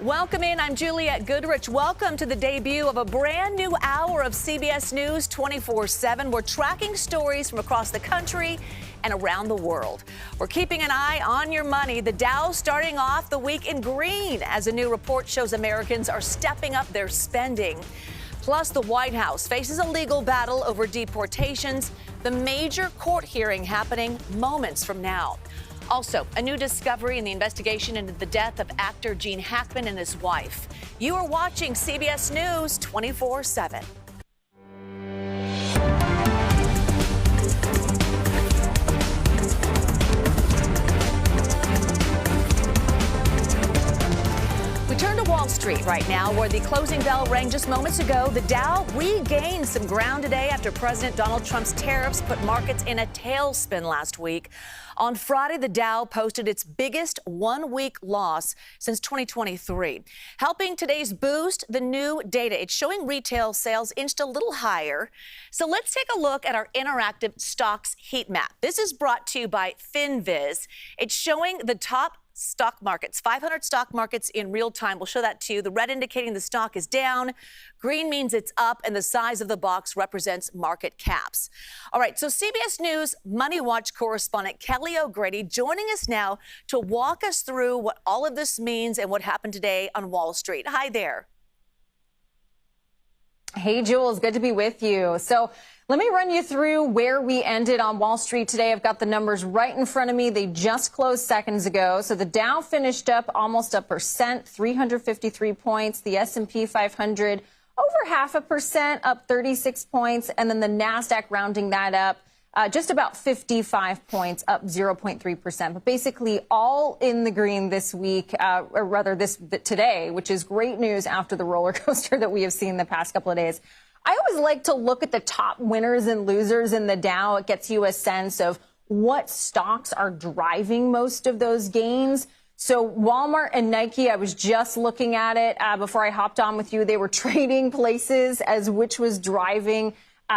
Welcome in. I'm Juliette Goodrich. Welcome to the debut of a brand new hour of CBS News 24/7. We're tracking stories from across the country and around the world. We're keeping an eye on your money. The Dow starting off the week in green as a new report shows Americans are stepping up their spending. Plus, the White House faces a legal battle over deportations. The major court hearing happening moments from now. Also, a new discovery in the investigation into the death of actor Gene Hackman and his wife. You are watching CBS News 24/7. We turn to Wall Street right now, where the closing bell rang just moments ago. The Dow regained some ground today after President Donald Trump's tariffs put markets in a tailspin last week. On Friday, the Dow posted its biggest one-week loss since 2023. Helping today's boost, the new data. It's showing retail sales inched a little higher. So let's take a look at our interactive stocks heat map. This is brought to you by FinViz. It's showing the top stock markets, 500 stock markets in real time. We'll show that to you. The red indicating the stock is down. Green means it's up, and the size of the box represents market caps. All right, so CBS News Money Watch correspondent Kelly O'Grady joining us now to walk us through what all of this means and what happened today on Wall Street. Hi there. Hey, Jules, good to be with you. So let me run you through where we ended on Wall Street today. I've got the numbers right in front of me. They just closed seconds ago. So the Dow finished up almost 1%, 353 points. The S&P 500 over 0.5%, up 36 points. And then the NASDAQ rounding that up, just about 55 points, up 0.3%. But basically all in the green this week, or rather today, which is great news after the roller coaster that we have seen the past couple of days. I always like to look at the top winners and losers in the Dow. It gets you a sense of what stocks are driving most of those gains. So Walmart and Nike, I was just looking at it before I hopped on with you. They were trading places as which was driving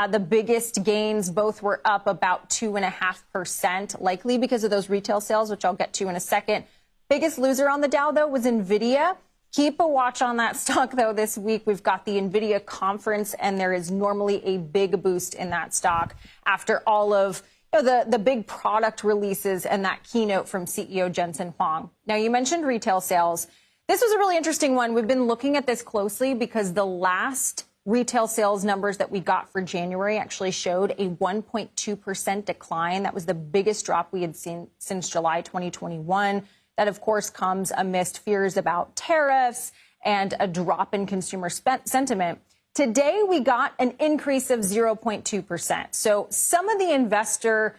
the biggest gains. Both were up about 2.5%, likely because of those retail sales, which I'll get to in a second. Biggest loser on the Dow, though, was NVIDIA. Keep a watch on that stock, though, this week. We've got the NVIDIA conference, and there is normally a big boost in that stock after all of the big product releases and that keynote from CEO Jensen Huang. Now, you mentioned retail sales. This was a really interesting one. We've been looking at this closely because the last retail sales numbers that we got for January actually showed a 1.2% decline. That was the biggest drop we had seen since July 2021. That, of course, comes amidst fears about tariffs and a drop in consumer sentiment. Today, we got an increase of 0.2%. So some of the investor,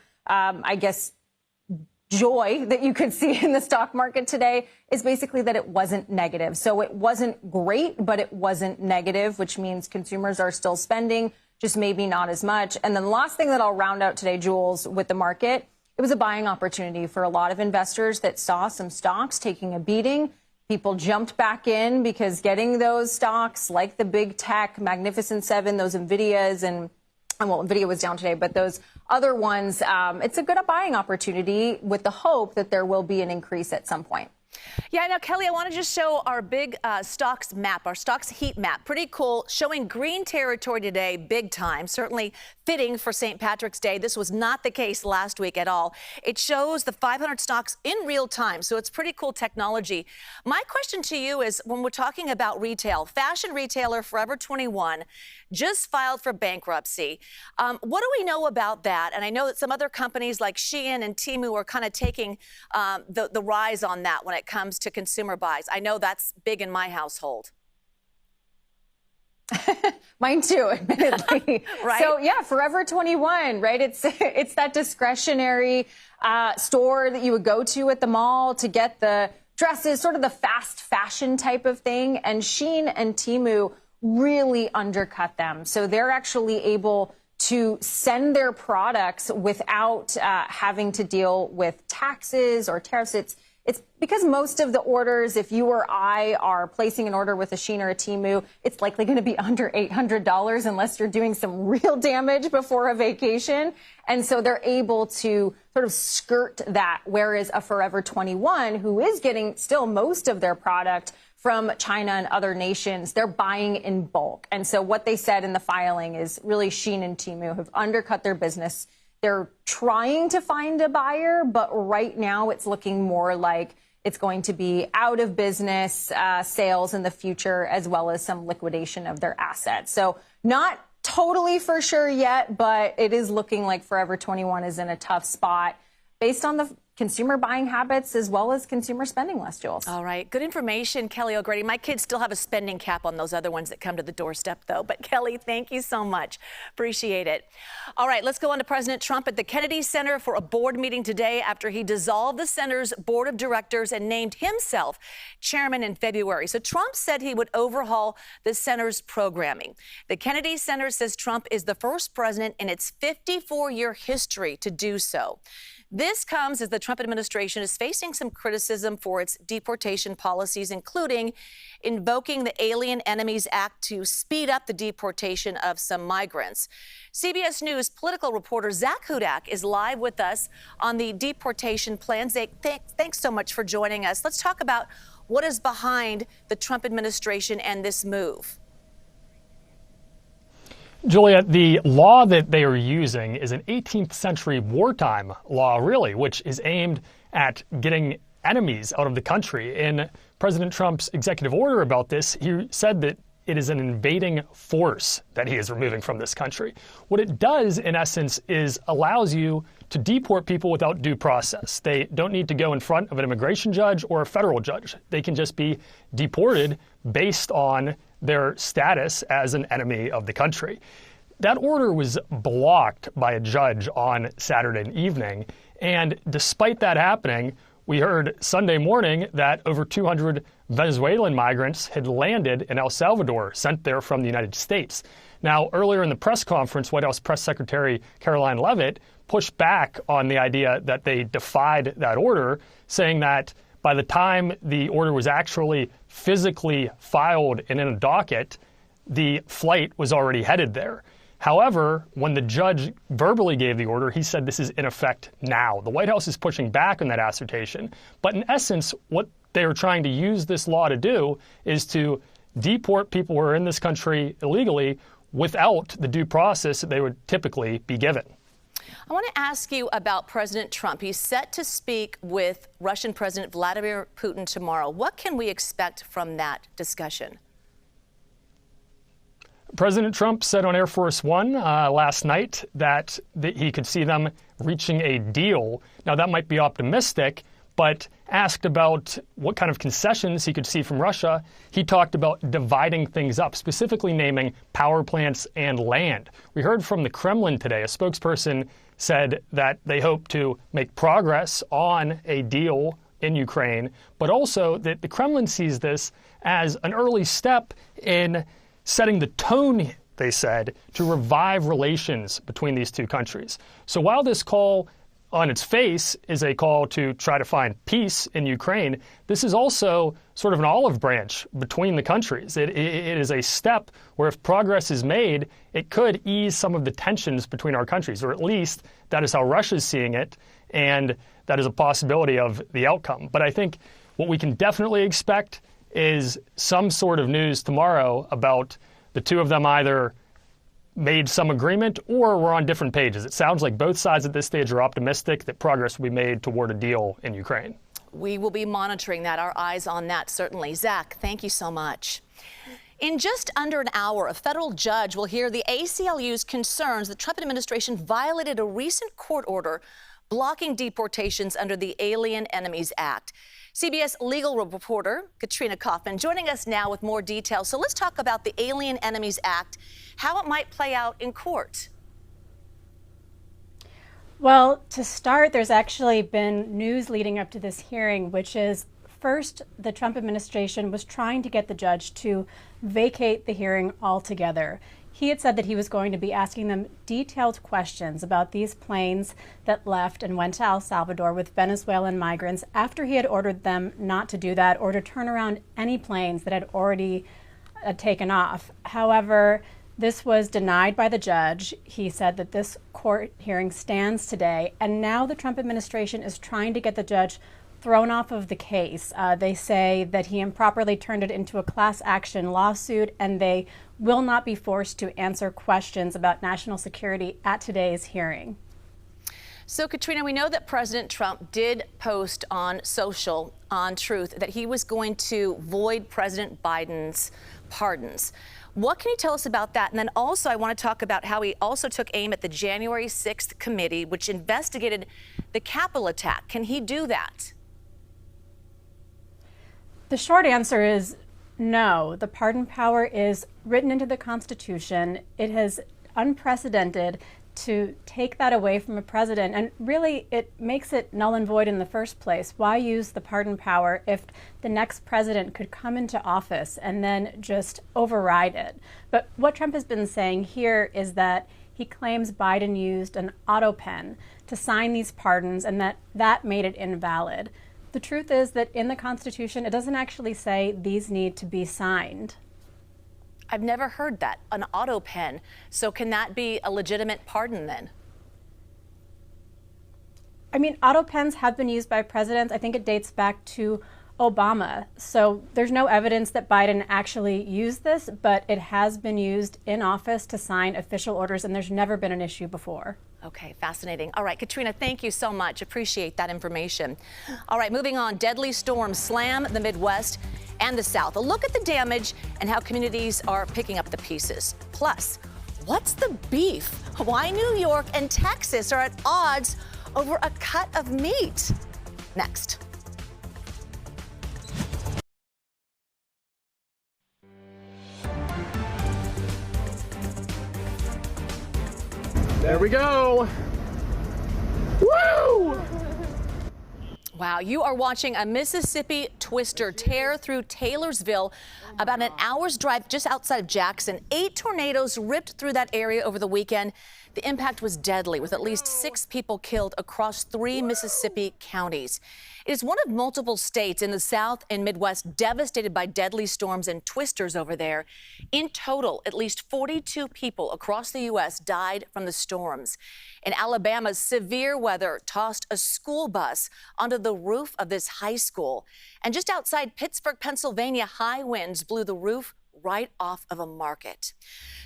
joy that you could see in the stock market today is basically that it wasn't negative. So it wasn't great, but it wasn't negative, which means consumers are still spending, just maybe not as much. And then the last thing that I'll round out today, Jules, with the market, it was a buying opportunity for a lot of investors that saw some stocks taking a beating. People jumped back in because getting those stocks like the big tech, Magnificent Seven, those NVIDIAs, and well, NVIDIA was down today, but those other ones, it's a good buying opportunity with the hope that there will be an increase at some point. Yeah, now, Kelly, I want to just show our big stocks map, our stocks heat map. Pretty cool, showing green territory today, big time, certainly fitting for St. Patrick's Day. This was not the case last week at all. It shows the 500 stocks in real time, so it's pretty cool technology. My question to you is, when we're talking about retail, fashion retailer Forever 21 just filed for bankruptcy. What do we know about that? And I know that some other companies like Shein and Temu are kind of taking the rise on that when it comes to consumer buys. I know that's big in my household. Mine too, admittedly. Right? So yeah, Forever 21, right? It's that discretionary store that you would go to at the mall to get the dresses, sort of the fast fashion type of thing. And Shein and Temu really undercut them. So they're actually able to send their products without having to deal with taxes or tariffs. It's because most of the orders, if you or I are placing an order with a Shein or a Temu, it's likely going to be under $800 unless you're doing some real damage before a vacation. And so they're able to sort of skirt that, whereas a Forever 21, who is getting still most of their product from China and other nations, they're buying in bulk. And so what they said in the filing is really Shein and Temu have undercut their business. They're trying to find a buyer, but right now it's looking more like it's going to be out of business sales in the future, as well as some liquidation of their assets. So not totally for sure yet, but it is looking like Forever 21 is in a tough spot based on the consumer buying habits as well as consumer spending less, Jules. All right. Good information, Kelly O'Grady. My kids still have a spending cap on those other ones that come to the doorstep, though. But, Kelly, thank you so much. Appreciate it. All right. Let's go on to President Trump at the Kennedy Center for a board meeting today after he dissolved the center's board of directors and named himself chairman in February. So Trump said he would overhaul the center's programming. The Kennedy Center says Trump is the first president in its 54-year history to do so. This comes as the Trump administration is facing some criticism for its deportation policies, including invoking the Alien Enemies Act to speed up the deportation of some migrants. CBS News political reporter Zach Hudak is live with us on the deportation plan. Zach, thanks so much for joining us. Let's talk about what is behind the Trump administration and this move. Julia, the law that they are using is an 18th century wartime law, really, which is aimed at getting enemies out of the country. In President Trump's executive order about this, he said that it is an invading force that he is removing from this country. What it does, in essence, is allows you to deport people without due process. They don't need to go in front of an immigration judge or a federal judge. They can just be deported based on their status as an enemy of the country. That order was blocked by a judge on Saturday evening. And despite that happening, we heard Sunday morning that over 200 Venezuelan migrants had landed in El Salvador, sent there from the United States. Now, earlier in the press conference, White House Press Secretary Caroline Leavitt pushed back on the idea that they defied that order, saying that by the time the order was actually physically filed and in a docket, the flight was already headed there. However, when the judge verbally gave the order, he said this is in effect now. The White House is pushing back on that assertion. But in essence, what they are trying to use this law to do is to deport people who are in this country illegally without the due process that they would typically be given. I want to ask you about President Trump. He's set to speak with Russian President Vladimir Putin tomorrow. What can we expect from that discussion? President Trump said on Air Force One last night that he could see them reaching a deal. Now, that might be optimistic, but asked about what kind of concessions he could see from Russia, he talked about dividing things up, specifically naming power plants and land. We heard from the Kremlin today. A spokesperson said that they hope to make progress on a deal in Ukraine, but also that the Kremlin sees this as an early step in setting the tone, they said, to revive relations between these two countries. So while this call on its face is a call to try to find peace in Ukraine, this is also sort of an olive branch between the countries. It is a step where if progress is made, it could ease some of the tensions between our countries, or at least that is how Russia's seeing it, and that is a possibility of the outcome. But I think what we can definitely expect is some sort of news tomorrow about the two of them either made some agreement or we're on different pages. It sounds like both sides at this stage are optimistic that progress will be made toward a deal in Ukraine. We will be monitoring that, our eyes on that, certainly. Zach, thank you so much. In just under an hour, a federal judge will hear the ACLU's concerns the Trump administration violated a recent court order blocking deportations under the Alien Enemies Act. CBS legal reporter Katrina Kaufman joining us now with more details. So let's talk about the Alien Enemies Act, how it might play out in court. Well, to start, there's actually been news leading up to this hearing, which is first, the Trump administration was trying to get the judge to vacate the hearing altogether. He had said that he was going to be asking them detailed questions about these planes that left and went to El Salvador with Venezuelan migrants after he had ordered them not to do that or to turn around any planes that had already taken off. However, this was denied by the judge. He said that this court hearing stands today, and now the Trump administration is trying to get the judge thrown off of the case. They say that he improperly turned it into a class action lawsuit, and they will not be forced to answer questions about national security at today's hearing. So, Katrina, we know that President Trump did post on social, on Truth, that he was going to void President Biden's pardons. What can you tell us about that? And then also, I want to talk about how he also took aim at the January 6th committee, which investigated the Capitol attack. Can he do that? The short answer is no. The pardon power is written into the Constitution. It is unprecedented to take that away from a president, and really it makes it null and void in the first place. Why use the pardon power if the next president could come into office and then just override it? But what Trump has been saying here is that he claims Biden used an auto pen to sign these pardons and that made it invalid. The truth is that in the Constitution, it doesn't actually say these need to be signed. I've never heard that, an auto pen. So can that be a legitimate pardon then? I mean, auto pens have been used by presidents. I think it dates back to Obama. So there's no evidence that Biden actually used this, but it has been used in office to sign official orders, and there's never been an issue before. Okay, fascinating. All right, Katrina, thank you so much. Appreciate that information. All right, moving on. Deadly storms slam the Midwest and the South. A look at the damage and how communities are picking up the pieces. Plus, what's the beef? Why New York and Texas are at odds over a cut of meat? Next. There we go. Woo! Wow, you are watching a Mississippi twister tear through Taylorsville, about an hour's drive just outside of Jackson. 8 tornadoes ripped through that area over the weekend. The impact was deadly, with at least 6 people killed across 3 Mississippi counties. It is one of multiple states in the South and Midwest devastated by deadly storms and twisters over there. In total, at least 42 people across the U.S. died from the storms. In Alabama, severe weather tossed a school bus onto the roof of this high school. And just outside Pittsburgh, Pennsylvania, high winds blew the roof right off of a market.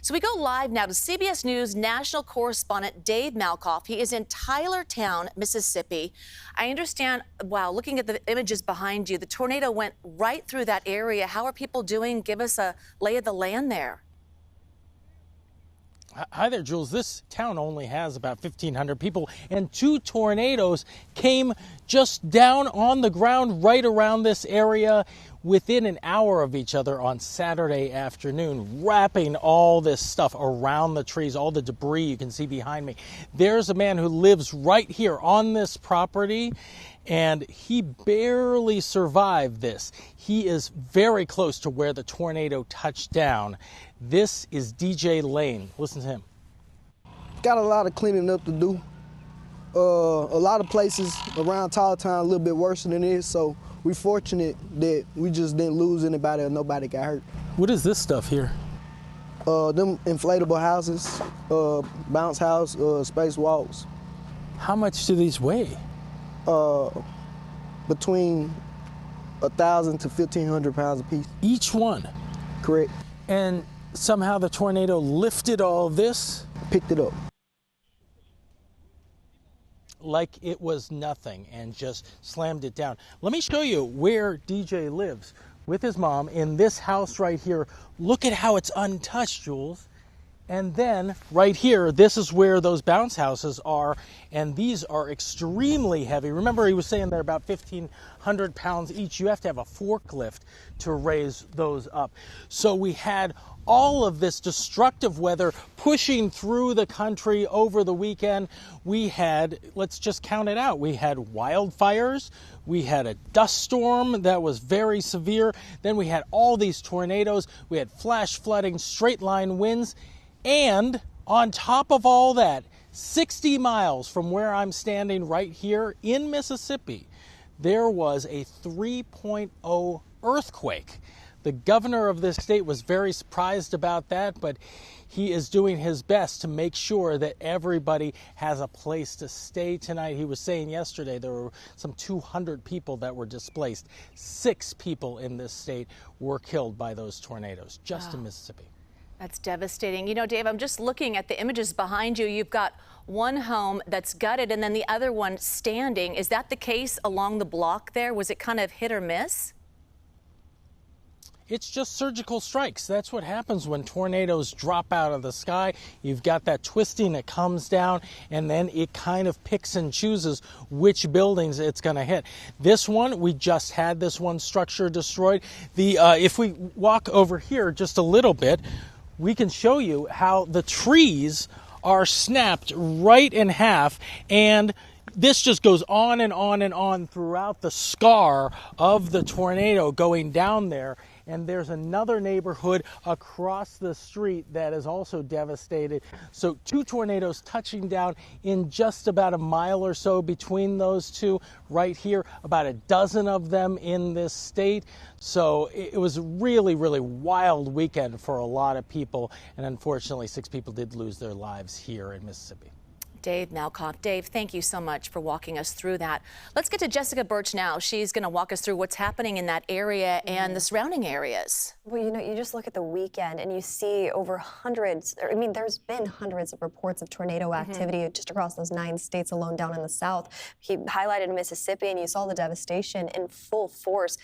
So we go live now to CBS News national correspondent Dave Malkoff. He is in Tylertown, Mississippi. I understand, wow, looking at the images behind you, the tornado went right through that area. How are people doing? Give us a lay of the land there. Hi there, Jules. This town only has about 1,500 people, and 2 tornadoes came just down on the ground right around this area within an hour of each other on Saturday afternoon, wrapping all this stuff around the trees, all the debris you can see behind me. There's a man who lives right here on this property, and he barely survived this. He is very close to where the tornado touched down. This is DJ Lane. Listen to him. Got a lot of cleaning up to do. A lot of places around Tylertown a little bit worse than this, so we're fortunate that we just didn't lose anybody or nobody got hurt. What is this stuff here? Them inflatable houses, bounce house, space walks. How much do these weigh? Between 1,000 to 1,500 pounds a piece. Each one? Correct. And somehow the tornado lifted all of this? Picked it up. Like it was nothing and just slammed it down. Let me show you where DJ lives with his mom in this house right here. Look at how it's untouched, Jules. And then right here, this is where those bounce houses are, and these are extremely heavy. Remember, he was saying they're about 1,500 pounds each. You have to have a forklift to raise those up. So we had all of this destructive weather pushing through the country over the weekend. We had, let's just count it out, we had wildfires, we had a dust storm that was very severe, then we had all these tornadoes, we had flash flooding, straight line winds, And on top of all that, 60 miles from where I'm standing right here in Mississippi, there was a 3.0 earthquake. The governor of this state was very surprised about that, but he is doing his best to make sure that everybody has a place to stay tonight. He was saying yesterday there were some 200 people that were displaced. 6 people in this state were killed by those tornadoes just in Mississippi. That's devastating. You know, Dave, I'm just looking at the images behind you. You've got one home that's gutted and then the other one standing. Is that the case along the block there? Was it kind of hit or miss? It's just surgical strikes. That's what happens when tornadoes drop out of the sky. You've got that twisting that comes down, and then it kind of picks and chooses which buildings it's going to hit. This one, we just had this one structure destroyed. If we walk over here just a little bit, we can show you how the trees are snapped right in half, and this just goes on and on and on throughout the scar of the tornado going down there. And there's another neighborhood across the street that is also devastated. So 2 tornadoes touching down in just about a mile or so between those two right here, about a dozen of them in this state. So it was a really, really wild weekend for a lot of people. And unfortunately, 6 people did lose their lives here in Mississippi. Dave Malkoff. Dave, thank you so much for walking us through that. Let's get to Jessica Birch now. She's going to walk us through what's happening in that area and the surrounding areas. Well, you know, you just look at the weekend and you see over hundreds, I mean, there's been hundreds of reports of tornado activity just across those 9 states alone down in the South. He highlighted Mississippi, and you saw the devastation in full force.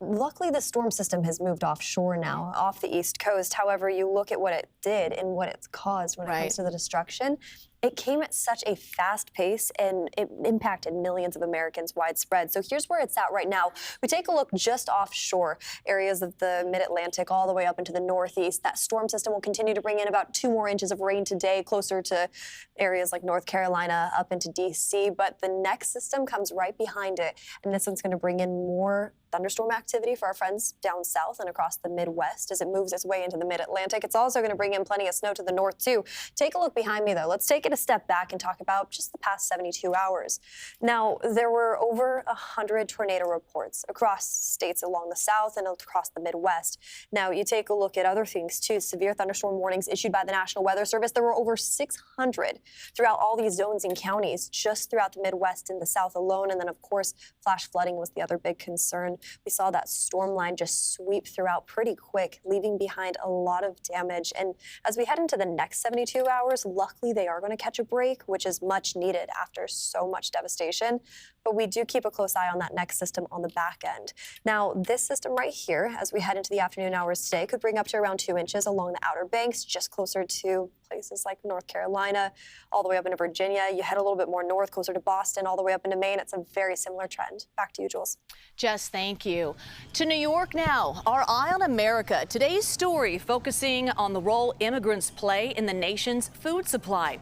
Luckily, the storm system has moved offshore now, off the East Coast. However, you look at what it did and what it's caused when it comes to the destruction. It came at such a fast pace, and it impacted millions of Americans widespread. So here's where it's at right now. We take a look just offshore, areas of the mid-Atlantic all the way up into the northeast. That storm system will continue to bring in about 2 more inches of rain today, closer to areas like North Carolina, up into D.C. But the next system comes right behind it, and this one's going to bring in more thunderstorm activity for our friends down south and across the Midwest as it moves its way into the mid-Atlantic. It's also going to bring in plenty of snow to the north, too. Take a look behind me, though. Let's take it a step back and talk about just the past 72 hours. Now, there were over 100 tornado reports across states along the south and across the Midwest. Now, you take a look at other things, too. Severe thunderstorm warnings issued by the National Weather Service. There were over 600 throughout all these zones and counties, just throughout the Midwest and the South alone. And then, of course, flash flooding was the other big concern. We saw that storm line just sweep throughout pretty quick, leaving behind a lot of damage. And as we head into the next 72 hours, luckily they are going to catch a break, which is much needed after so much devastation. But we do keep a close eye on that next system on the back end. Now, this system right here, as we head into the afternoon hours today, could bring up to around 2 inches along the Outer Banks, just closer to places like North Carolina, all the way up into Virginia. You head a little bit more north, closer to Boston, all the way up into Maine. It's a very similar trend. Back to you, Jules. Jess, thank you. To New York now, our Eye on America. Today's story focusing on the role immigrants play in the nation's food supply.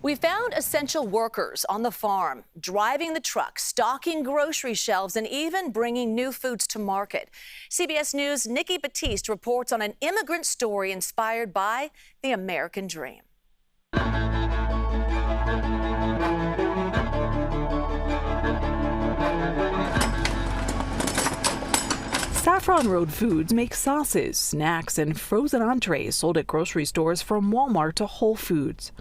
We found essential workers on the farm, driving the trucks, stocking grocery shelves, and even bringing new foods to market. CBS News' Nikki Batiste reports on an immigrant story inspired by the American dream. Saffron Road Foods makes sauces, snacks, and frozen entrees sold at grocery stores from Walmart to Whole Foods.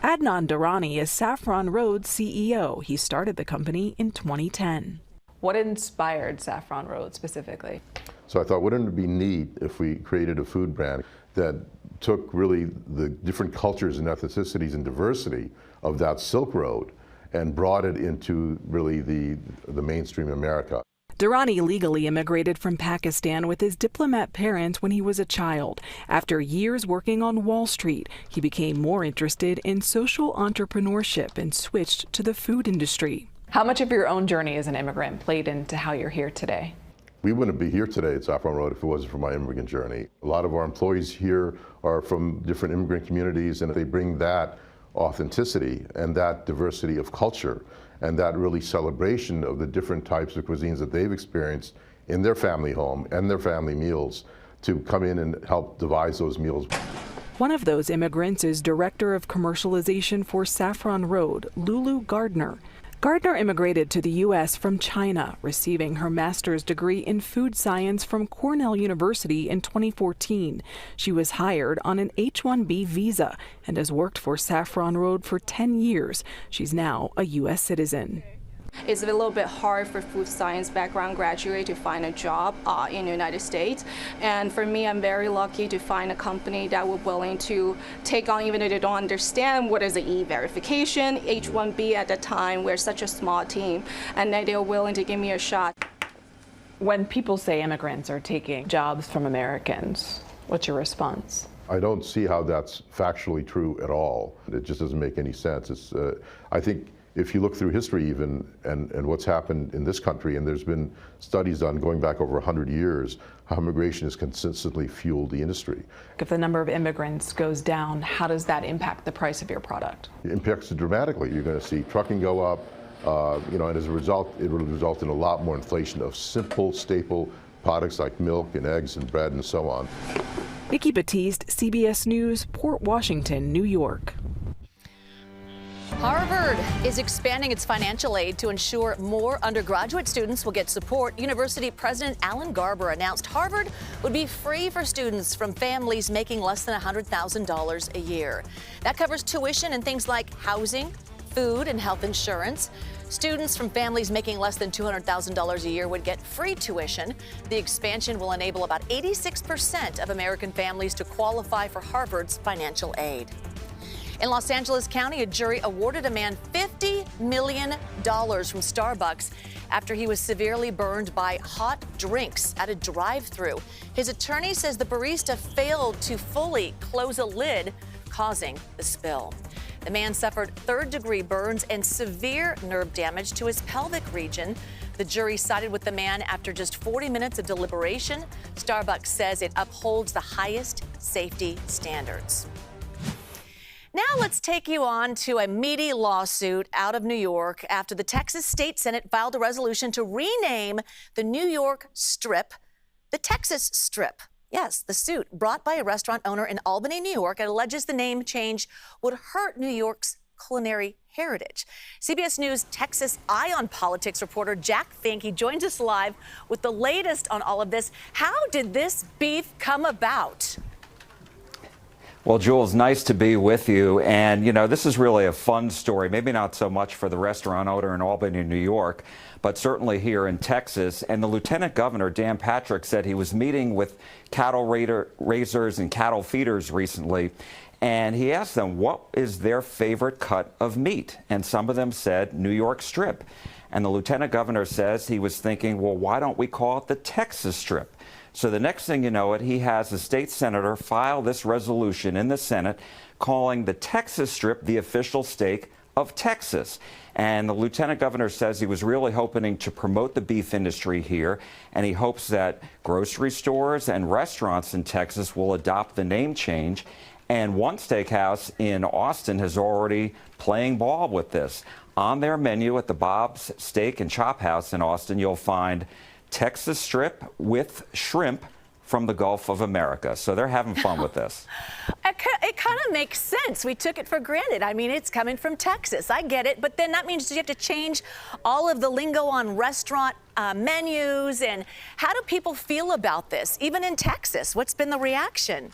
Adnan Durrani is Saffron Road's CEO. He started the company in 2010. What inspired Saffron Road specifically? So I thought, wouldn't it be neat if we created a food brand that took really the different cultures and ethnicities and diversity of that Silk Road and brought it into really the mainstream America. Durrani legally immigrated from Pakistan with his diplomat parents when he was a child. After years working on Wall Street, he became more interested in social entrepreneurship and switched to the food industry. How much of your own journey as an immigrant played into how you're here today? We wouldn't be here today at Saffron Road if it wasn't for my immigrant journey. A lot of our employees here are from different immigrant communities, and they bring that authenticity and that diversity of culture and that really celebration of the different types of cuisines that they've experienced in their family home and their family meals to come in and help devise those meals. One of those immigrants is Director of Commercialization for Saffron Road, Lulu Gardner. Gardner immigrated to the U.S. from China, receiving her master's degree in food science from Cornell University in 2014. She was hired on an H-1B visa and has worked for Saffron Road for 10 years. She's now a U.S. citizen. It's a little bit hard for food science background graduate to find a job in the United States. And for me, I'm very lucky to find a company that was willing to take on, even though they don't understand what is the E-verification, H-1B at the time. We're such a small team, and they were willing to give me a shot. When people say immigrants are taking jobs from Americans, what's your response? I don't see how that's factually true at all. It just doesn't make any sense. It's, I think, if you look through history even, and what's happened in this country, and there's been studies done going back over 100 years, how immigration has consistently fueled the industry. If the number of immigrants goes down, how does that impact the price of your product? It impacts it dramatically. You're going to see trucking go up, and as a result, it will result in a lot more inflation of simple, staple products like milk and eggs and bread and so on. Nikki Batiste, CBS News, Port Washington, New York. Harvard is expanding its financial aid to ensure more undergraduate students will get support. University President Alan Garber announced Harvard would be free for students from families making less than $100,000 a year. That covers tuition and things like housing, food, and health insurance. Students from families making less than $200,000 a year would get free tuition. The expansion will enable about 86% of American families to qualify for Harvard's financial aid. In Los Angeles County, a jury awarded a man $50 million from Starbucks after he was severely burned by hot drinks at a drive-thru. His attorney says the barista failed to fully close a lid, causing the spill. The man suffered third-degree burns and severe nerve damage to his pelvic region. The jury sided with the man after just 40 minutes of deliberation. Starbucks says it upholds the highest safety standards. Now let's take you on to a meaty lawsuit out of New York after the Texas State Senate filed a resolution to rename the New York Strip the Texas Strip. Yes, the suit, brought by a restaurant owner in Albany, New York, alleges the name change would hurt New York's culinary heritage. CBS News Texas Eye on Politics reporter Jack Fink, he joins us live with the latest on all of this. How did this beef come about? Well, Jules, nice to be with you. And, this is really a fun story, maybe not so much for the restaurant owner in Albany, New York, but certainly here in Texas. And the Lieutenant Governor, Dan Patrick, said he was meeting with cattle raisers and cattle feeders recently. And he asked them what is their favorite cut of meat. And some of them said New York Strip. And the Lieutenant Governor says he was thinking, well, why don't we call it the Texas Strip? So the next thing you know he has a state senator file this resolution in the Senate calling the Texas Strip the official steak of Texas. And the Lieutenant Governor says he was really hoping to promote the beef industry here, and he hopes that grocery stores and restaurants in Texas will adopt the name change. And one steakhouse in Austin is already playing ball with this. On their menu at the Bob's Steak and Chop House in Austin, you'll find Texas Strip with shrimp from the Gulf of America. So they're having fun with this. It kind of makes sense. We took it for granted. I mean, it's coming from Texas. I get it. But then that means you have to change all of the lingo on restaurant menus. And how do people feel about this, even in Texas? What's been the reaction?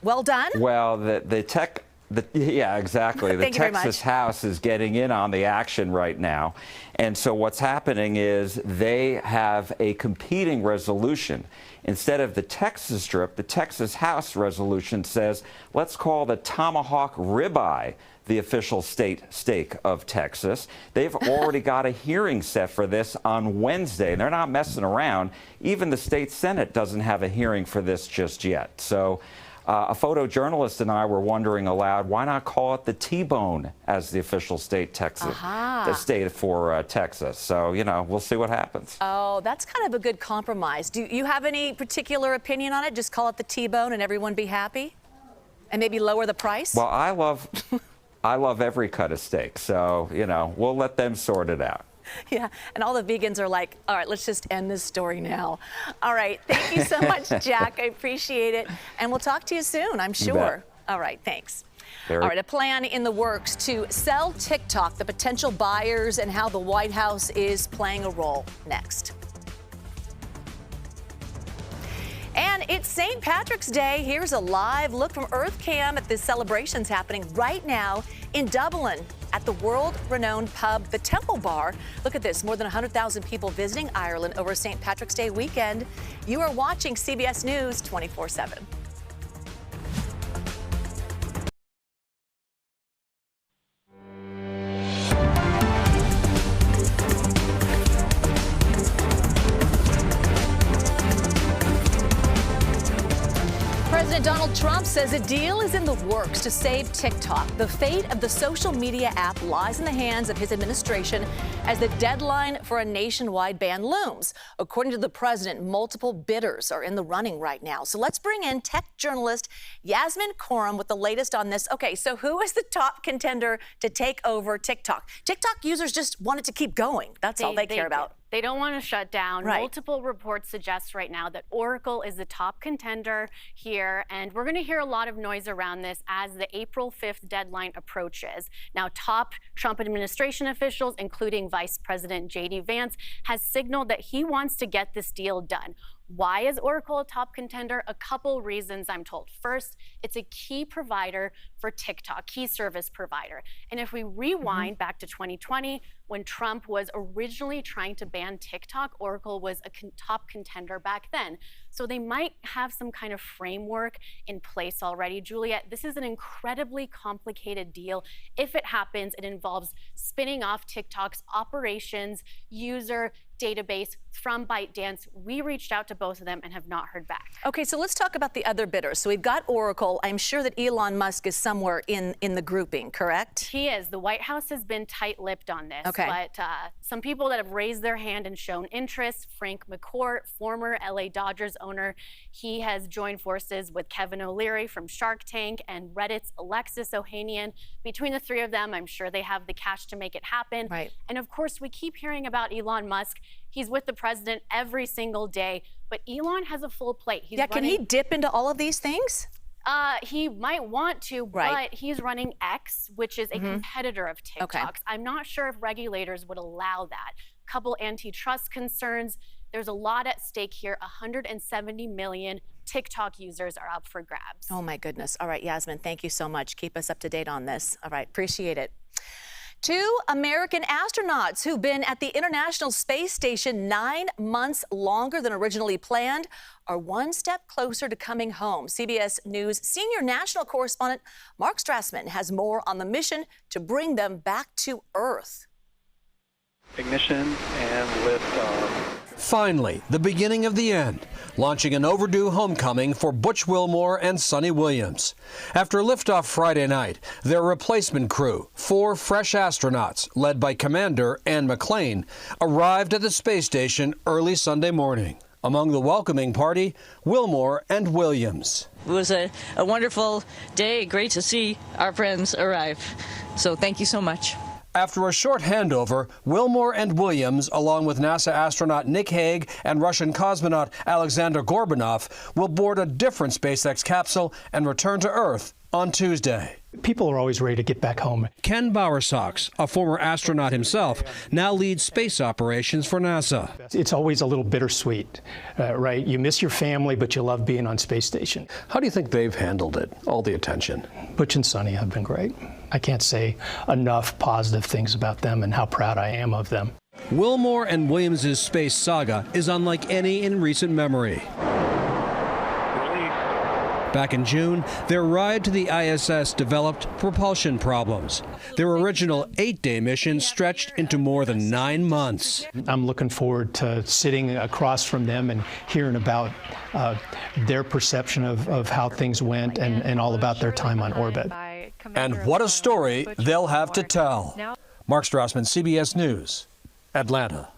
Well done? Well, yeah, exactly. The Texas House is getting in on the action right now. And so what's happening is they have a competing resolution. Instead of the Texas Strip, the Texas House resolution says, let's call the tomahawk ribeye the official state steak of Texas. They've already got a hearing set for this on Wednesday, and they're not messing around. Even the state Senate doesn't have a hearing for this just yet. So a photojournalist and I were wondering aloud, why not call it the T-bone as the official state the state for Texas? So, we'll see what happens. Oh, that's kind of a good compromise. Do you have any particular opinion on it? Just call it the T-bone and everyone be happy? And maybe lower the price? Well, I love every cut of steak. So, we'll let them sort it out. Yeah, and all the vegans are like, all right, let's just end this story now. All right, thank you so much, Jack. I appreciate it. And we'll talk to you soon, I'm sure. All right, thanks. All right, a plan in the works to sell TikTok, the potential buyers, and how the White House is playing a role. Next. And it's St. Patrick's Day. Here's a live look from Earth Cam at the celebrations happening right now in Dublin at the world-renowned pub, the Temple Bar. Look at this, more than 100,000 people visiting Ireland over St. Patrick's Day weekend. You are watching CBS News 24/7. President Donald Trump says a deal is in the works to save TikTok. The fate of the social media app lies in the hands of his administration as the deadline for a nationwide ban looms. According to the president, multiple bidders are in the running right now. So let's bring in tech journalist Yasmin Khorram with the latest on this. Okay, so who is the top contender to take over TikTok? TikTok users just want it to keep going. That's all they care about. They don't want to shut down. Right. Multiple reports suggest right now that Oracle is the top contender here, and we're going to hear a lot of noise around this as the April 5th deadline approaches. Now, top Trump administration officials, including Vice President J.D. Vance, has signaled that he wants to get this deal done. Why is Oracle a top contender? A couple reasons, I'm told. First, it's a key provider for TikTok, key service provider. And if we rewind back to 2020, when Trump was originally trying to ban TikTok, Oracle was a top contender back then. So they might have some kind of framework in place already. Juliet, this is an incredibly complicated deal. If it happens, it involves spinning off TikTok's operations, user database from ByteDance. We reached out to both of them and have not heard back. Okay, so let's talk about the other bidders. So we've got Oracle. I'm sure that Elon Musk is somewhere in the grouping, correct? He is. The White House has been tight-lipped on this. Okay. But some people that have raised their hand and shown interest, Frank McCourt, former LA Dodgers owner, he has joined forces with Kevin O'Leary from Shark Tank and Reddit's Alexis Ohanian. Between the three of them, I'm sure they have the cash to make it happen. Right. And of course, we keep hearing about Elon Musk. He's with the president every single day, but Elon has a full plate. He's can he dip into all of these things? He might want to, Right. but he's running X, which is a competitor of TikTok's. Okay. I'm not sure if regulators would allow that. Couple antitrust concerns. There's a lot at stake here. 170 million TikTok users are up for grabs. Oh my goodness. All right, Yasmin, thank you so much. Keep us up to date on this. All right, appreciate it. 2 American astronauts who've been at the International Space Station 9 months longer than originally planned are one step closer to coming home. CBS News senior national correspondent Mark Strassman has more on the mission to bring them back to Earth. Ignition and liftoff. Finally, the beginning of the end, launching an overdue homecoming for Butch Wilmore and Sonny Williams. After liftoff Friday night, their replacement crew, 4 fresh astronauts, led by Commander Ann McClain, arrived at the space station early Sunday morning. Among the welcoming party, Wilmore and Williams. It was a wonderful day. Great to see our friends arrive. So thank you so much. After a short handover, Wilmore and Williams, along with NASA astronaut Nick Hague and Russian cosmonaut Alexander Gorbanov, will board a different SpaceX capsule and return to Earth on Tuesday. People are always ready to get back home. Ken Bowersox, a former astronaut himself, now leads space operations for NASA. It's always a little bittersweet, right? You miss your family, but you love being on space station. How do you think they've handled it, all the attention? Butch and Sonny have been great. I can't say enough positive things about them and how proud I am of them. Wilmore and Williams' space saga is unlike any in recent memory. Back in June, their ride to the ISS developed propulsion problems. Their original 8-day mission stretched into more than 9 months. I'm looking forward to sitting across from them and hearing about their perception of how things went and all about their time on orbit. And what a story they'll have to tell. Mark Strassman, CBS News, Atlanta.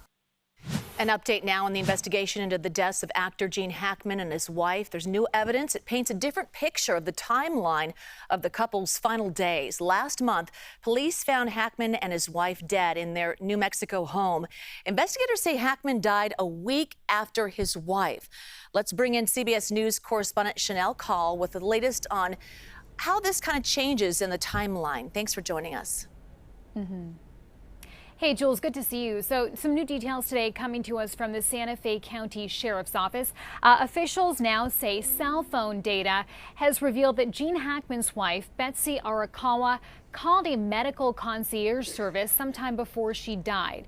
An update now on the investigation into the deaths of actor Gene Hackman and his wife. There's new evidence. It paints a different picture of the timeline of the couple's final days. Last month, police found Hackman and his wife dead in their New Mexico home. Investigators say Hackman died a week after his wife. Let's bring in CBS News correspondent Chanel Call with the latest on how this kind of changes in the timeline. Thanks for joining us. Hey, Jules, good to see you. So some new details today coming to us from the Santa Fe County Sheriff's Office. Officials now say cell phone data has revealed that Gene Hackman's wife, Betsy Arakawa, called a medical concierge service sometime before she died.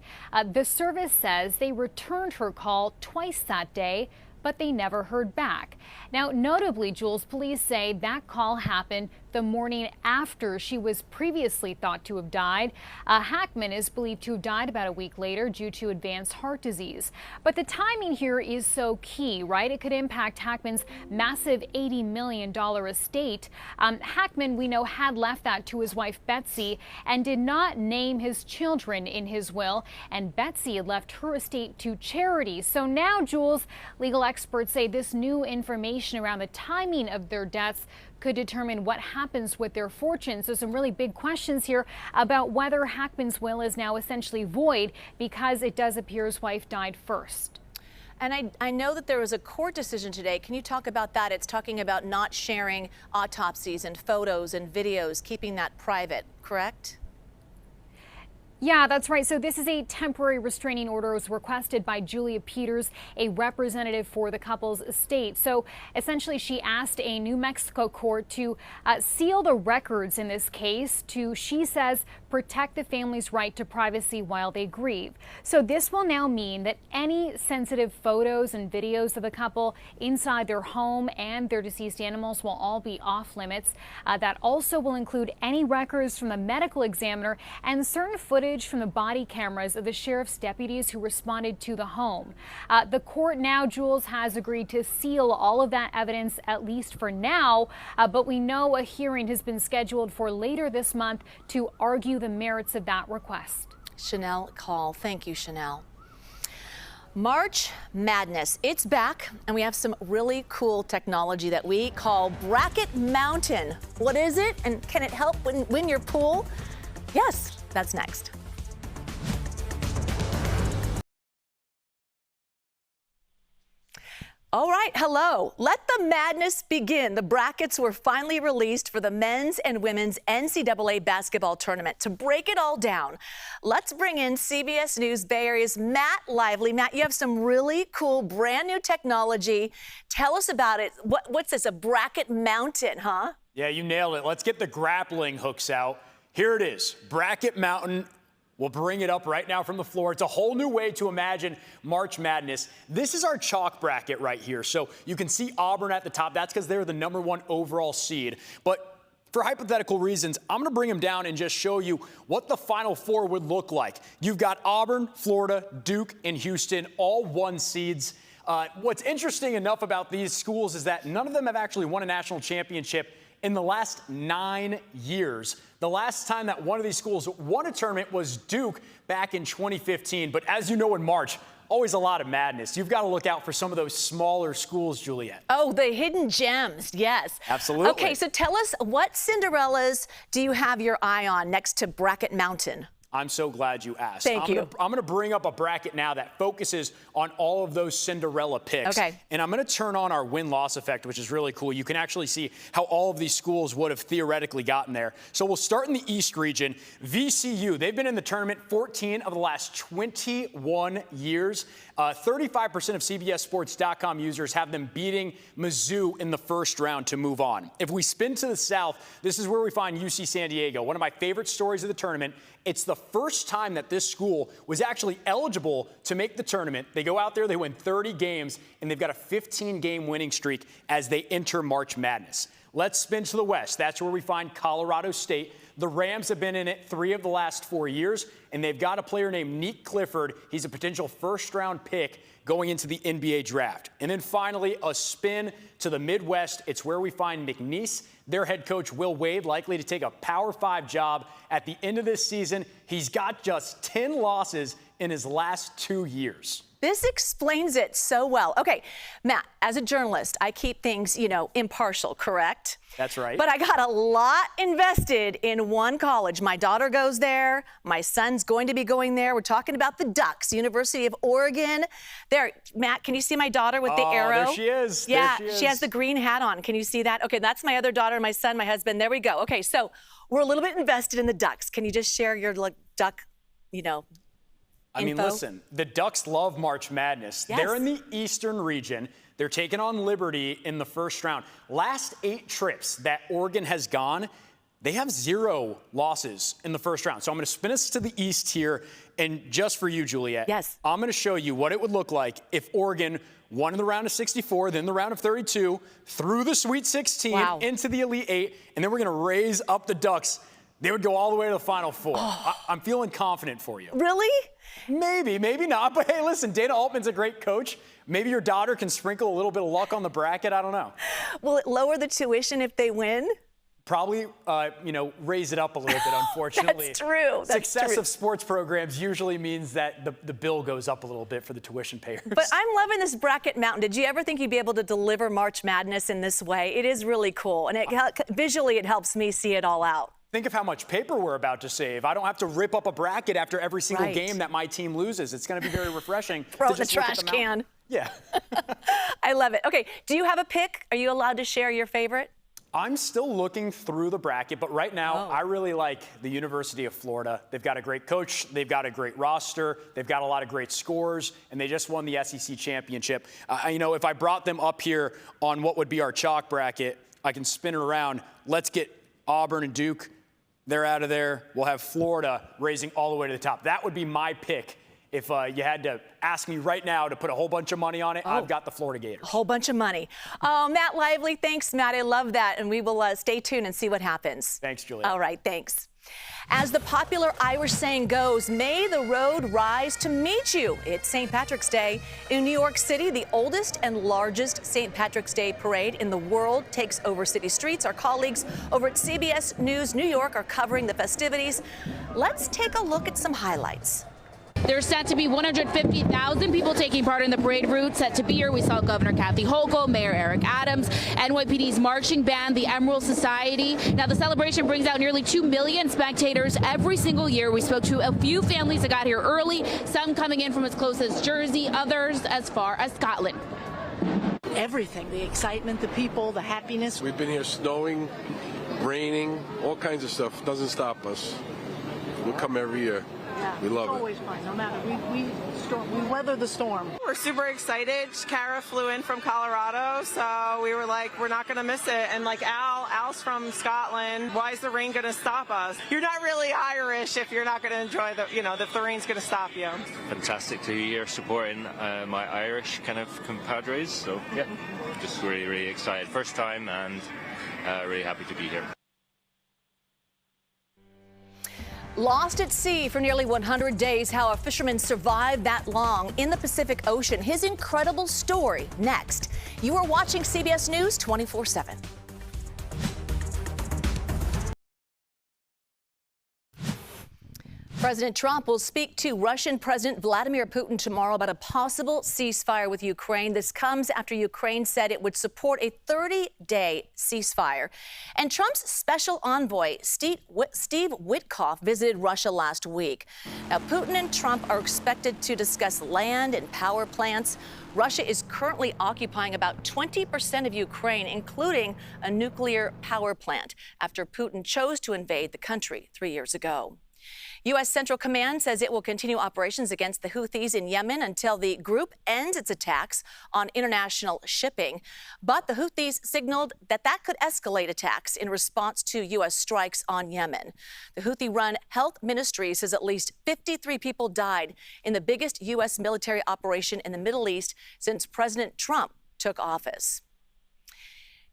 The service says they returned her call twice that day, but they never heard back. Now, notably, Jules, police say that call happened the morning after she was previously thought to have died. Hackman is believed to have died about a week later due to advanced heart disease. But the timing here is so key, right? It could impact Hackman's massive $80 million estate. Hackman, we know, had left that to his wife, Betsy, and did not name his children in his will. And Betsy had left her estate to charity. So now, Jules, legal experts say this new information around the timing of their deaths could determine what happens with their fortunes. So some really big questions here about whether Hackman's will is now essentially void because it does appear his wife died first. And I know that there was a court decision today. Can you talk about that? It's talking about not sharing autopsies and photos and videos, keeping that private, correct? Yeah, that's right. So this is a temporary restraining order. It was requested by Julia Peters, a representative for the couple's estate. So essentially, she asked a New Mexico court to seal the records in this case to, she says, protect the family's right to privacy while they grieve. So this will now mean that any sensitive photos and videos of the couple inside their home and their deceased animals will all be off limits. That also will include any records from the medical examiner and certain footage from the body cameras of the sheriff's deputies who responded to the home. The court now, Jules, has agreed to seal all of that evidence, at least for now, but we know a hearing has been scheduled for later this month to argue the merits of that request. Chanel Call. Thank you, Chanel. March Madness, it's back, and we have some really cool technology that we call Bracket Mountain. What is it, and can it help win your pool? Yes, that's next. All right, hello. Let the madness begin. The brackets were finally released for the men's and women's NCAA basketball tournament. To break it all down, let's bring in CBS News Bay Area's Matt Lively. Matt, you have some really cool brand new technology. Tell us about it. What's this, a bracket mountain, huh? Yeah, you nailed it. Let's get the grappling hooks out. Here it is, Bracket Mountain. We'll bring it up right now from the floor. It's a whole new way to imagine March Madness. This is our chalk bracket right here. So you can see Auburn at the top. That's because they're the #1 overall seed. But for hypothetical reasons, I'm going to bring them down and just show you what the Final Four would look like. You've got Auburn, Florida, Duke, and Houston, all 1 seeds. What's interesting enough about these schools is that none of them have actually won a national championship in the last 9 years. The last time that one of these schools won a tournament was Duke back in 2015. But as you know, in March, always a lot of madness. You've got to look out for some of those smaller schools, Juliet. Oh, the hidden gems. Yes. Absolutely. Okay, so tell us, what Cinderellas do you have your eye on next to Bracket Mountain? I'm so glad you asked. Thank you. I'm going to bring up a bracket now that focuses on all of those Cinderella picks. Okay. And I'm going to turn on our win-loss effect, which is really cool. You can actually see how all of these schools would have theoretically gotten there. So we'll start in the East region. VCU, they've been in the tournament 14 of the last 21 years. 35% of CBSSports.com users have them beating Mizzou in the first round to move on. If we spin to the south, this is where we find UC San Diego, one of my favorite stories of the tournament. It's the first time that this school was actually eligible to make the tournament. They go out there, they win 30 games, and they've got a 15-game winning streak as they enter March Madness. Let's spin to the west. That's where we find Colorado State. The Rams have been in it 3 of the last 4 years, and they've got a player named Neek Clifford. He's a potential first-round pick going into the NBA draft. And then finally, a spin to the Midwest. It's where we find McNeese. Their head coach, Will Wade, likely to take a Power 5 job at the end of this season. He's got just 10 losses in his last 2 years. This explains it so well. Okay, Matt, as a journalist, I keep things, impartial, correct? That's right. But I got a lot invested in one college. My daughter goes there. My son's going to be going there. We're talking about the Ducks, University of Oregon. There, Matt, can you see my daughter with the arrow? There she is. Yeah, there she is. She has the green hat on. Can you see that? Okay, that's my other daughter, my son, my husband. There we go. Okay, so we're a little bit invested in the Ducks. Can you just share your Duck, I mean, info? listen, the Ducks love March Madness. Yes. They're in the Eastern region. They're taking on Liberty in the first round. Last 8 trips that Oregon has gone, they have 0 losses in the first round. So I'm going to spin us to the East here. And just for you, Juliet, yes, I'm going to show you what it would look like if Oregon won in the round of 64, then the round of 32, through the Sweet 16, into the Elite 8, and then we're going to raise up the Ducks. They would go all the way to the Final Four. I'm feeling confident for you. Really? Maybe, maybe not. But hey, listen, Dana Altman's a great coach. Maybe your daughter can sprinkle a little bit of luck on the bracket. I don't know. Will it lower the tuition if they win? Probably, raise it up a little bit, unfortunately. That's true. Success of sports programs usually means that the bill goes up a little bit for the tuition payers. But I'm loving this bracket mountain. Did you ever think you'd be able to deliver March Madness in this way? It is really cool. And visually, it helps me see it all out. Think of how much paper we're about to save. I don't have to rip up a bracket after every single game that my team loses. It's going to be very refreshing. Throw to in the just look at trash the can. mountain. Yeah. I love it. Okay, do you have a pick? Are you allowed to share your favorite? I'm still looking through the bracket, but right now I really like the University of Florida. They've got a great coach. They've got a great roster. They've got a lot of great scores, and they just won the SEC championship. If I brought them up here on what would be our chalk bracket, I can spin it around. Let's get Auburn and Duke. They're out of there. We'll have Florida raising all the way to the top. That would be my pick. If you had to ask me right now to put a whole bunch of money on it, I've got the Florida Gators. A whole bunch of money. Oh, Matt Lively, thanks, Matt. I love that. And we will stay tuned and see what happens. Thanks, Julia. All right, thanks. As the popular Irish saying goes, may the road rise to meet you. It's St. Patrick's Day. In New York City, the oldest and largest St. Patrick's Day parade in the world takes over city streets. Our colleagues over at CBS News New York are covering the festivities. Let's take a look at some highlights. There's set to be 150,000 people taking part in the parade route. Set to be here, we saw Governor Kathy Hochul, Mayor Eric Adams, NYPD's marching band, the Emerald Society. Now, the celebration brings out nearly 2 million spectators every single year. We spoke to a few families that got here early, some coming in from as close as Jersey, others as far as Scotland. Everything, the excitement, the people, the happiness. We've been here snowing, raining, all kinds of stuff. Doesn't stop us. We'll come every year. Yeah, we love it. Always fun, no matter. We weather the storm. We're super excited. Kara flew in from Colorado, so we were like, we're not going to miss it. And like Al's from Scotland. Why is the rain going to stop us? You're not really Irish if you're not going to enjoy if the rain's going to stop you. Fantastic to be here supporting my Irish kind of compadres. So yeah, just really, really excited. First time and really happy to be here. Lost at sea for nearly 100 days, how a fisherman survived that long in the Pacific Ocean. His incredible story next. You are watching CBS News 24/7. President Trump will speak to Russian President Vladimir Putin tomorrow about a possible ceasefire with Ukraine. This comes after Ukraine said it would support a 30-day ceasefire. And Trump's special envoy, Steve Witkoff, visited Russia last week. Now, Putin and Trump are expected to discuss land and power plants. Russia is currently occupying about 20% of Ukraine, including a nuclear power plant, after Putin chose to invade the country 3 years ago. U.S. Central Command says it will continue operations against the Houthis in Yemen until the group ends its attacks on international shipping. But the Houthis signaled that could escalate attacks in response to U.S. strikes on Yemen. The Houthi-run Health Ministry says at least 53 people died in the biggest U.S. military operation in the Middle East since President Trump took office.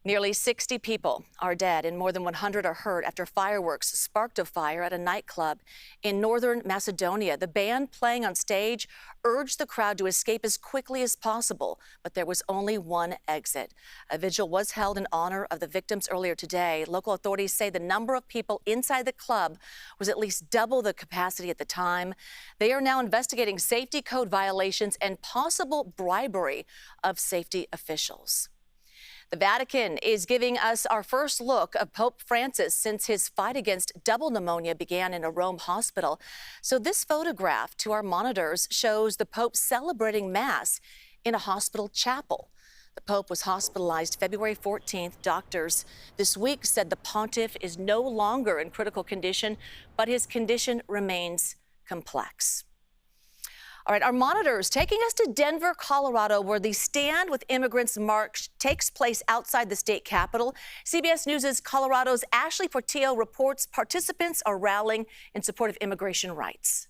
Nearly 60 people are dead and more than 100 are hurt after fireworks sparked a fire at a nightclub in northern Macedonia. The band playing on stage urged the crowd to escape as quickly as possible, but there was only one exit. A vigil was held in honor of the victims earlier today. Local authorities say the number of people inside the club was at least double the capacity at the time. They are now investigating safety code violations and possible bribery of safety officials. The Vatican is giving us our first look of Pope Francis since his fight against double pneumonia began in a Rome hospital. So this photograph to our monitors shows the Pope celebrating Mass in a hospital chapel. The Pope was hospitalized February 14th. Doctors this week said the pontiff is no longer in critical condition, but his condition remains complex. All right, our monitors taking us to Denver, Colorado, where the Stand with Immigrants march takes place outside the state capitol. CBS News' Colorado's Ashley Portillo reports participants are rallying in support of immigration rights.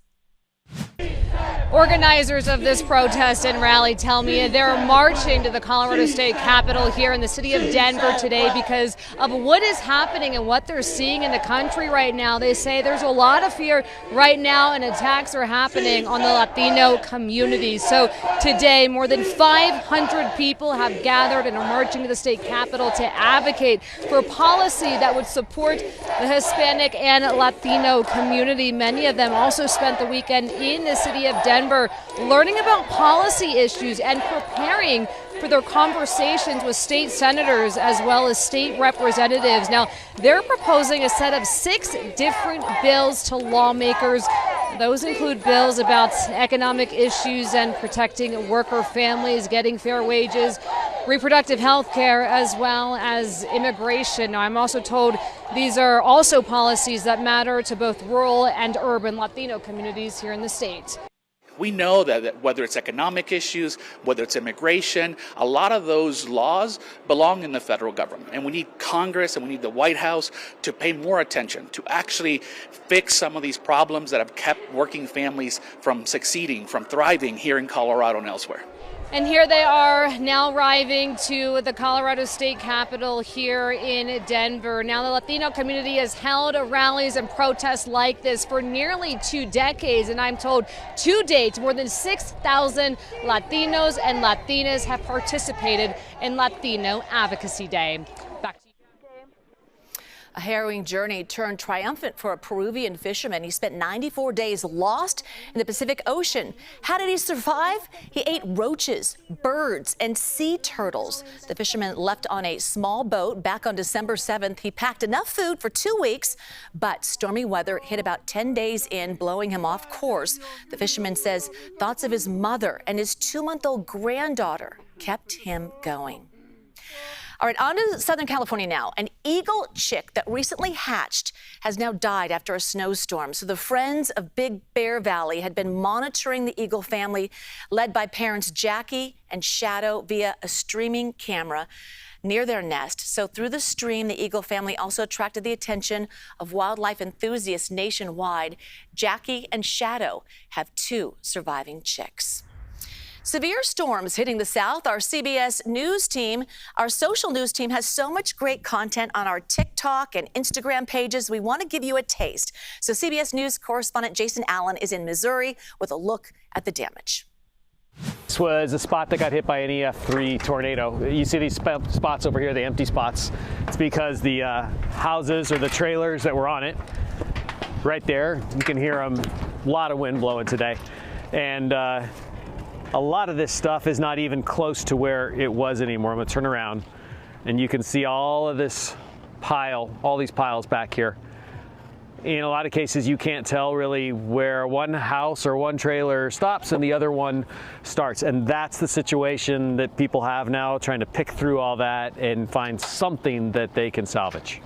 Organizers of this protest and rally tell me they're marching to the Colorado State Capitol here in the city of Denver today because of what is happening and what they're seeing in the country right now. They say there's a lot of fear right now and attacks are happening on the Latino community. So today, more than 500 people have gathered and are marching to the state capitol to advocate for policy that would support the Hispanic and Latino community. Many of them also spent the weekend in the city of Denver learning about policy issues and preparing for their conversations with state senators as well as state representatives. Now, they're proposing a set of 6 different bills to lawmakers. Those include bills about economic issues and protecting worker families, getting fair wages, reproductive health care, as well as immigration. Now, I'm also told these are also policies that matter to both rural and urban Latino communities here in the state. We know that whether it's economic issues, whether it's immigration, a lot of those laws belong in the federal government. And we need Congress and we need the White House to pay more attention, to actually fix some of these problems that have kept working families from succeeding, from thriving here in Colorado and elsewhere. And here they are now arriving to the Colorado State Capitol here in Denver. Now, the Latino community has held rallies and protests like this for nearly 2 decades. And I'm told to date, more than 6,000 Latinos and Latinas have participated in Latino Advocacy Day. Back to you. A harrowing journey turned triumphant for a Peruvian fisherman. He spent 94 days lost in the Pacific Ocean. How did he survive? He ate roaches, birds, and sea turtles. The fisherman left on a small boat back on December 7th. He packed enough food for 2 weeks, but stormy weather hit about 10 days in, blowing him off course. The fisherman says thoughts of his mother and his 2-month-old granddaughter kept him going. All right, on to Southern California now. An eagle chick that recently hatched has now died after a snowstorm. So the Friends of Big Bear Valley had been monitoring the eagle family, led by parents Jackie and Shadow, via a streaming camera near their nest. So through the stream, the eagle family also attracted the attention of wildlife enthusiasts nationwide. Jackie and Shadow have 2 surviving chicks. Severe storms hitting the South. Our CBS News team, our social news team, has so much great content on our TikTok and Instagram pages. We want to give you a taste. So CBS News correspondent Jason Allen is in Missouri with a look at the damage. This was a spot that got hit by an EF3 tornado. You see these spots over here, the empty spots. It's because the houses or the trailers that were on it, right there, you can hear them, a lot of wind blowing today. And a lot of this stuff is not even close to where it was anymore. I'm gonna turn around and you can see all of this pile, all these piles back here. In a lot of cases, you can't tell really where one house or one trailer stops and the other one starts. And that's the situation that people have now, trying to pick through all that and find something that they can salvage.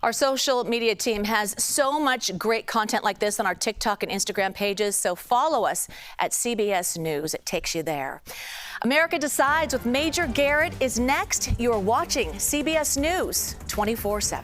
Our social media team has so much great content like this on our TikTok and Instagram pages, so follow us at CBS News. It takes you there. America Decides with Major Garrett is next. You're watching CBS News 24/7.